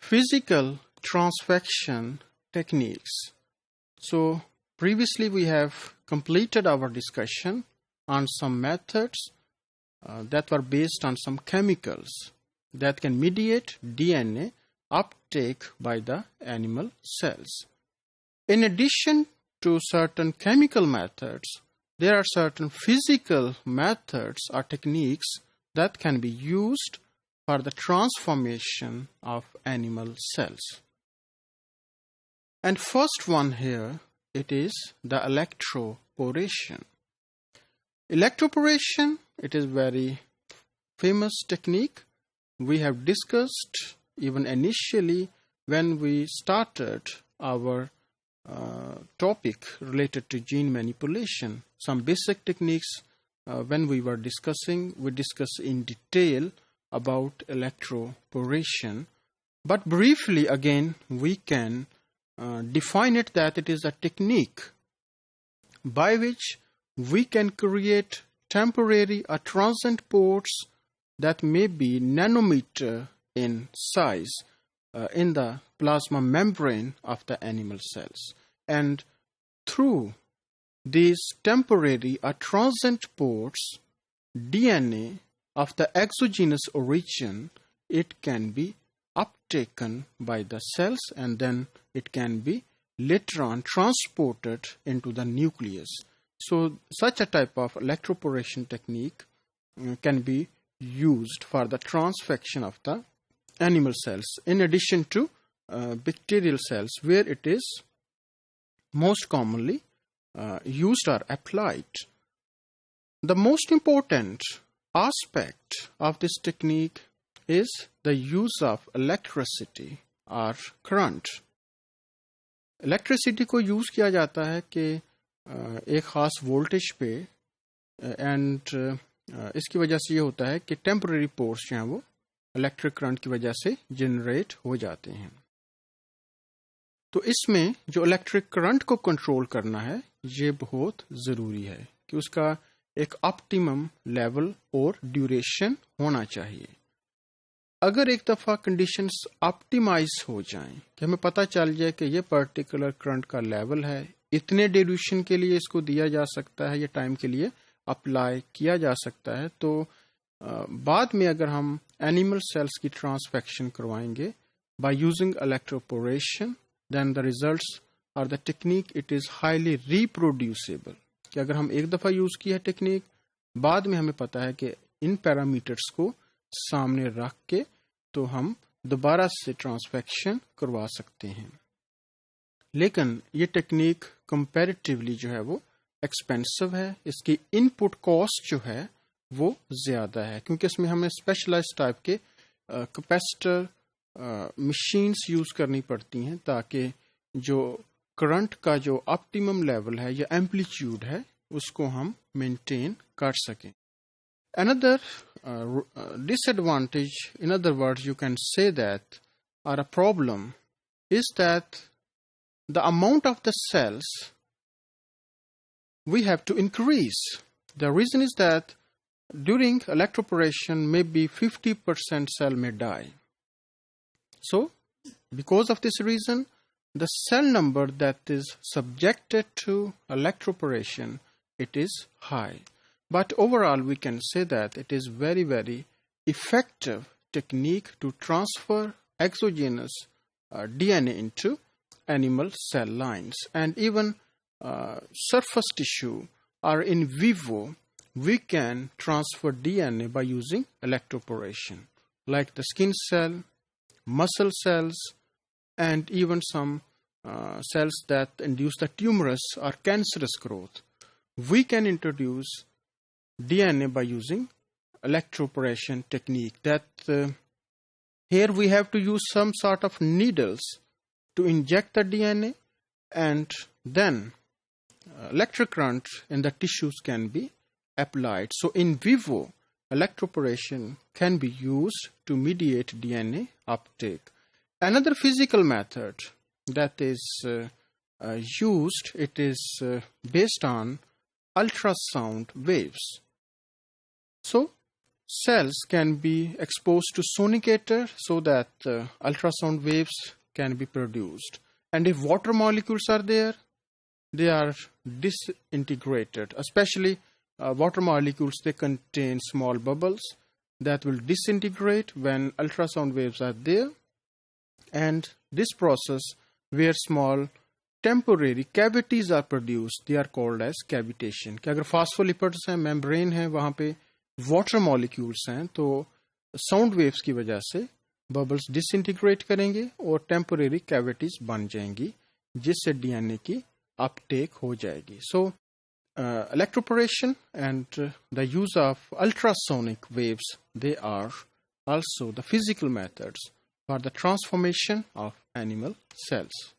Physical transfection techniques. So previously we have completed our discussion on some methods that were based on some chemicals that can mediate DNA uptake by the animal cells. In addition to certain chemical methods, there are certain physical methods or techniques that can be used for the transformation of animal cells. And first one here, it is the electroporation. Electroporation, it is very famous technique. We have discussed even initially when we started our topic related to gene manipulation. Some basic techniques when we were discussing, we discussed in detail about electroporation. But briefly again, we can define it that it is a technique by which we can create temporary or transient pores that may be nanometer in size in the plasma membrane of the animal cells. And through these temporary or transient pores, DNA of the exogenous origin, it can be uptaken by the cells and then it can be later on transported into the nucleus. So such a type of electroporation technique can be used for the transfection of the animal cells in addition to bacterial cells where it is most commonly used or applied. The most important aspect of this technique is the use of electricity or current. Electricity को use किया जाता है कि एक खास voltage पे and इसकी वजह से ये होता है कि टेम्पररी पोर्स जो हैं वो इलेक्ट्रिक करंट की वजह से जनरेट हो जाते हैं. तो इसमें जो इलेक्ट्रिक करंट को कंट्रोल करना है ये बहुत ज़रूरी है कि उसका एक ऑप्टिमम लेवल और ड्यूरेशन होना चाहिए. अगर एक दफ़ा कंडीशंस ऑप्टिमाइज हो जाएं कि हमें पता चल जाए कि ये पर्टिकुलर करंट का लेवल है, इतने ड्यूरेशन के लिए इसको दिया जा सकता है, ये टाइम के लिए अप्लाई किया जा सकता है, तो बाद में अगर हम एनिमल सेल्स की ट्रांसफेक्शन करवाएंगे by using electroporation, then the results और the technique it is highly reproducible. कि अगर हम एक दफ़ा यूज़ किया टेक्निक, बाद में हमें पता है कि इन पैरामीटर्स को सामने रख के तो हम दोबारा से ट्रांसफेक्शन करवा सकते हैं. लेकिन ये टेक्निक कंपैरेटिवली जो है वो एक्सपेंसिव है. इसकी इनपुट कॉस्ट जो है वो ज़्यादा है क्योंकि इसमें हमें स्पेशलाइज्ड टाइप के कैपेसिटर मशीन्स यूज़ करनी पड़ती हैं ताकि जो करंट का जो ऑप्टिमम लेवल है या एम्पलीट्यूड है उसको हम मेंटेन कर सकें. Another disadvantage, in other words, you can say that, or a problem, is that the amount of the cells we have to increase. The reason is that during electroporation, maybe 50% cell may die. So, because of this reason, the cell number that is subjected to electroporation, it is high. But overall, we can say that it is very, very effective technique to transfer exogenous DNA into animal cell lines. And even surface tissue or in vivo, we can transfer DNA by using electroporation, like the skin cell, muscle cells, and even some cells that induce the tumorous or cancerous growth. We can introduce DNA by using electroporation technique. That here we have to use some sort of needles to inject the DNA, and then electric current in the tissues can be applied. So in vivo, electroporation can be used to mediate DNA uptake. Another physical method that is used, it is based on ultrasound waves. So cells can be exposed to sonicator so that ultrasound waves can be produced. And if water molecules are there, they are disintegrated. Especially water molecules, they contain small bubbles that will disintegrate when ultrasound waves are there. And this process where small temporary cavities are produced, they are called as cavitation. कि अगर phospholipids हैं, membrane है, वहाँ पे water molecules हैं, तो sound waves की वजह से bubbles disintegrate करेंगे और temporary cavities बन जाएंगी, जिससे DNA की uptake हो जाएगी. So electroporation and the use of ultrasonic waves, they are also the physical methods for the transformation of animal cells.